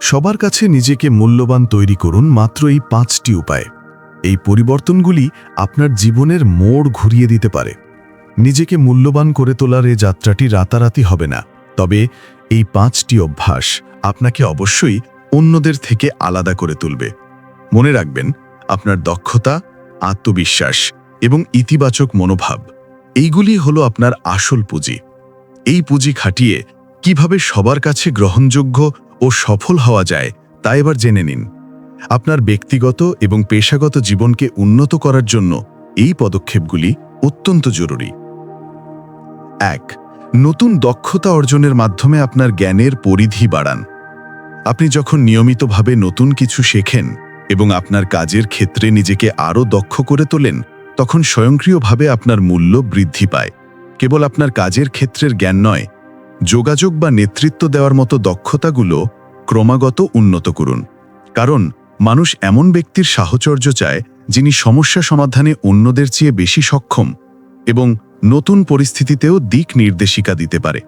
সবার কাছে নিজেকে মূল্যবান তৈরি করুন মাত্র এই 5টি উপায়। এই পরিবর্তনগুলি আপনার জীবনের মোড় ঘুরিয়ে দিতে পারে। নিজেকে মূল্যবান করে তোলার এই যাত্রাটি রাতারাতি হবে না, তবে এই 5টি অভ্যাস আপনাকে অবশ্যই অন্যদের থেকে আলাদা করে তুলবে। মনে রাখবেন, আপনার দক্ষতা, আত্মবিশ্বাস এবং ইতিবাচক মনোভাব এইগুলি হলো আপনার আসল পুঁজি। এই পুঁজি খাটিয়ে কিভাবে সবার কাছে গ্রহণযোগ্য ও সফল হওয়া যায় তা এবার জেনে নিন। আপনার ব্যক্তিগত এবং পেশাগত জীবনকে উন্নত করার জন্য এই পদক্ষেপগুলি অত্যন্ত জরুরি। 1. নতুন দক্ষতা অর্জনের মাধ্যমে আপনার জ্ঞানের পরিধি বাড়ান। আপনি যখন নিয়মিতভাবে নতুন কিছু শেখেন এবং আপনার কাজের ক্ষেত্রে নিজেকে আরও দক্ষ করে তোলেন, তখন স্বয়ংক্রিয়ভাবে আপনার মূল্য বৃদ্ধি পায়। কেবল আপনার কাজের ক্ষেত্রের জ্ঞান নয়, যোগাযোগ বা নেতৃত্ব দেওয়ার মতো দক্ষতাগুলো ক্রমাগত উন্নত করুন। কারণ মানুষ এমন ব্যক্তির সাহচর্য চায় যিনি সমস্যা সমাধানে অন্যদের চেয়ে বেশি সক্ষম এবং নতুন পরিস্থিতিতেও দিক নির্দেশিকা দিতে পারে।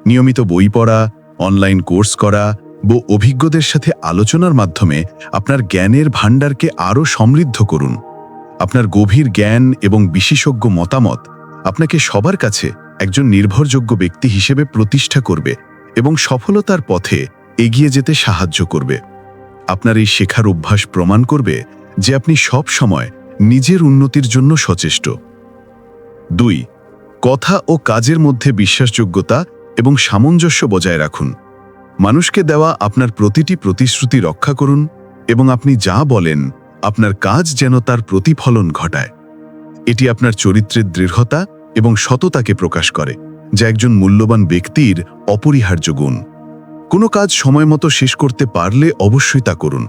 নিয়মিত বই পড়া, অনলাইন কোর্স করা বা অভিজ্ঞদের সাথে আলোচনার মাধ্যমে আপনার জ্ঞানের ভাণ্ডারকে আরও সমৃদ্ধ করুন। আপনার গভীর জ্ঞান এবং বিশেষজ্ঞ মতামত আপনাকে সবার কাছে একজন নির্ভরযোগ্য ব্যক্তি হিসেবে প্রতিষ্ঠা করবে এবং সফলতার পথে এগিয়ে যেতে সাহায্য করবে। আপনার এই শেখার অভ্যাস প্রমাণ করবে যে আপনি সব সময় নিজের উন্নতির জন্য সচেষ্ট। 2. কথা ও কাজের মধ্যে বিশ্বাসযোগ্যতা এবং সামঞ্জস্য বজায় রাখুন। মানুষকে দেওয়া আপনার প্রতিটি প্রতিশ্রুতি রক্ষা করুন এবং আপনি যা বলেন আপনার কাজ যেন তার প্রতিফলন ঘটায়। এটি আপনার চরিত্রের দৃঢ়তা এবং সততাকে প্রকাশ করে, যা একজন মূল্যবান ব্যক্তির অপরিহার্য গুণ। কোনো কাজ সময়মতো শেষ করতে পারলে অবশ্যই তা করুন,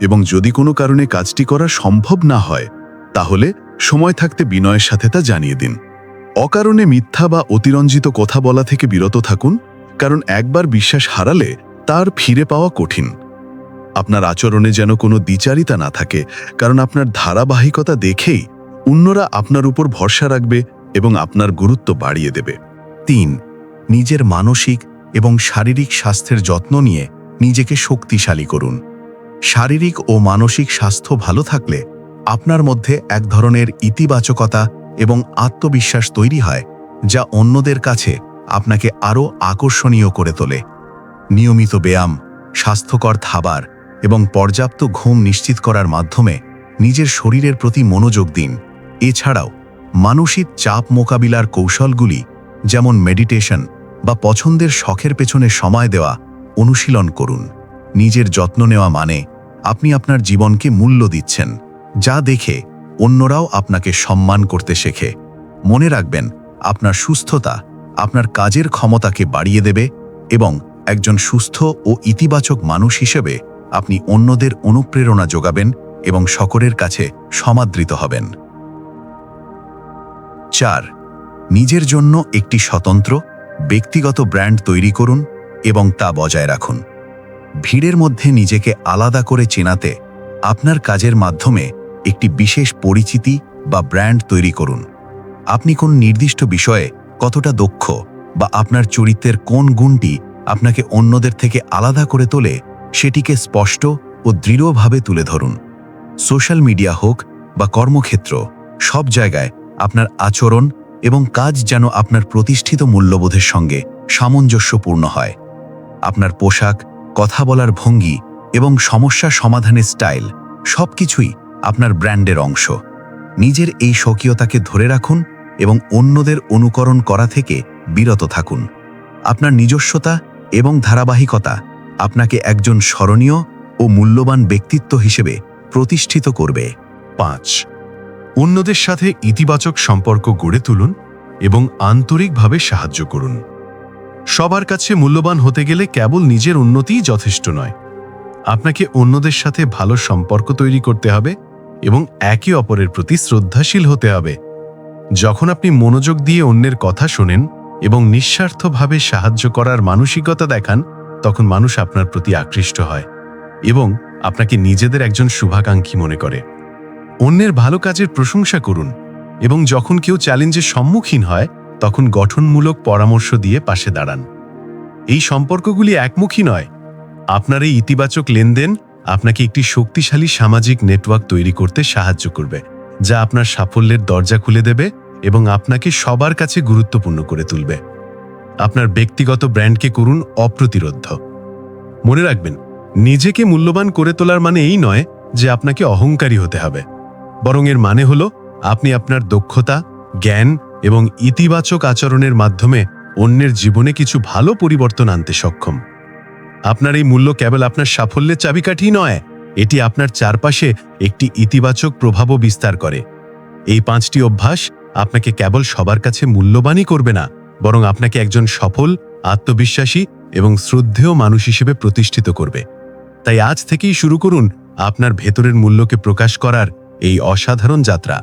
এবং যদি কোনো কারণে কাজটি করা সম্ভব না হয় তাহলে সময় থাকতে বিনয়ের সাথে তা জানিয়ে দিন। অকারণে মিথ্যা বা অতিরঞ্জিত কথা বলা থেকে বিরত থাকুন, কারণ একবার বিশ্বাস হারালে তার ফিরে পাওয়া কঠিন। আপনার আচরণে যেন কোনো দ্বিচারিতা না থাকে, কারণ আপনার ধারাবাহিকতা দেখেই অন্যরা আপনার উপর ভরসা রাখবে এবং আপনার গুরুত্ব বাড়িয়ে দেবে। 3. নিজের মানসিক এবং শারীরিক স্বাস্থ্যের যত্ন নিয়ে নিজেকে শক্তিশালী করুন। শারীরিক ও মানসিক স্বাস্থ্য ভালো থাকলে আপনার মধ্যে এক ধরনের ইতিবাচকতা এবং আত্মবিশ্বাস তৈরি হয়, যা অন্যদের কাছে আপনাকে আরও আকর্ষণীয় করে তোলে। নিয়মিত ব্যায়াম, স্বাস্থ্যকর খাবার এবং পর্যাপ্ত ঘুম নিশ্চিত করার মাধ্যমে নিজের শরীরের প্রতি মনোযোগ দিন। এছাড়াও মানসিক চাপ মোকাবিলার কৌশলগুলি যেমন মেডিটেশন বা পছন্দের শখের পেছনে সময় দেওয়া অনুশীলন করুন। নিজের যত্ন নেওয়া মানে আপনি আপনার জীবনকে মূল্য দিচ্ছেন, যা দেখে অন্যরাও আপনাকে সম্মান করতে শেখে। মনে রাখবেন, আপনার সুস্থতা আপনার কাজের ক্ষমতাকে বাড়িয়ে দেবে এবং একজন সুস্থ ও ইতিবাচক মানুষ হিসেবে আপনি অন্যদের অনুপ্রেরণা যোগাবেন এবং সকলের কাছে সমাদৃত হবেন। 4. নিজের জন্য একটি স্বতন্ত্র ব্যক্তিগত ব্র্যান্ড তৈরি করুন এবং তা বজায় রাখুন। ভিড়ের মধ্যে নিজেকে আলাদা করে চেনাতে আপনার কাজের মাধ্যমে একটি বিশেষ পরিচিতি বা ব্র্যান্ড তৈরি করুন। আপনি কোন নির্দিষ্ট বিষয়ে কতটা দক্ষ বা আপনার চরিত্রের কোন গুণটি আপনাকে অন্যদের থেকে আলাদা করে তোলে সেটিকে স্পষ্ট ও দৃঢ়ভাবে তুলে ধরুন। সোশ্যাল মিডিয়া হোক বা কর্মক্ষেত্র, সব জায়গায় আপনার আচরণ এবং কাজ যেন আপনার প্রতিষ্ঠিত মূল্যবোধের সঙ্গে সামঞ্জস্যপূর্ণ হয়। আপনার পোশাক, কথা বলার ভঙ্গি এবং সমস্যা সমাধানের স্টাইল সবকিছুই আপনার ব্র্যান্ডের অংশ। নিজের এই স্বকীয়তাকে ধরে রাখুন এবং অন্যদের অনুকরণ করা থেকে বিরত থাকুন। আপনার নিজস্বতা এবং ধারাবাহিকতা আপনাকে একজন স্মরণীয় ও মূল্যবান ব্যক্তিত্ব হিসেবে প্রতিষ্ঠিত করবে। 5. অন্যদের সাথে ইতিবাচক সম্পর্ক গড়ে তুলুন এবং আন্তরিকভাবে সাহায্য করুন। সবার কাছে মূল্যবান হতে গেলে কেবল নিজের উন্নতিই যথেষ্ট নয়। আপনাকে অন্যদের সাথে ভালো সম্পর্ক তৈরি করতে হবে এবং একে অপরের প্রতি শ্রদ্ধাশীল হতে হবে। যখন আপনি মনোযোগ দিয়ে অন্যের কথা শোনেন এবং নিঃস্বার্থভাবে সাহায্য করার মানসিকতা দেখান, তখন মানুষ আপনার প্রতি আকৃষ্ট হয় এবং আপনাকে নিজেদের একজন শুভাকাঙ্ক্ষী মনে করে। অন্যের ভালো কাজের প্রশংসা করুন এবং যখন কেউ চ্যালেঞ্জের সম্মুখীন হয় তখন গঠনমূলক পরামর্শ দিয়ে পাশে দাঁড়ান। এই সম্পর্কগুলি একমুখী নয়, আপনার এই ইতিবাচক লেনদেন আপনাকে একটি শক্তিশালী সামাজিক নেটওয়ার্ক তৈরি করতে সাহায্য করবে, যা আপনার সাফল্যের দরজা খুলে দেবে এবং আপনাকে সবার কাছে গুরুত্বপূর্ণ করে তুলবে। আপনার ব্যক্তিগত ব্র্যান্ডকে করুন অপ্রতিরোধ্য। মনে রাখবেন, নিজেকে মূল্যবান করে তোলার মানে এই নয় যে আপনাকে অহংকারী হতে হবে, বরং এর মানে হল আপনি আপনার দক্ষতা, জ্ঞান এবং ইতিবাচক আচরণের মাধ্যমে অন্যের জীবনে কিছু ভালো পরিবর্তন আনতে সক্ষম। আপনার এই মূল্য কেবল আপনার সাফল্যের চাবিকাঠি নয়, এটি আপনার চারপাশে একটি ইতিবাচক প্রভাবও বিস্তার করে। এই 5টি অভ্যাস আপনাকে কেবল সবার কাছে মূল্যবানই করবে না, বরং আপনাকে একজন সফল, আত্মবিশ্বাসী এবং শ্রদ্ধেয় মানুষ হিসেবে প্রতিষ্ঠিত করবে। তাই আজ থেকেই শুরু করুন আপনার ভেতরের মূল্যকে প্রকাশ করার এই অসাধারণ যাত্রা।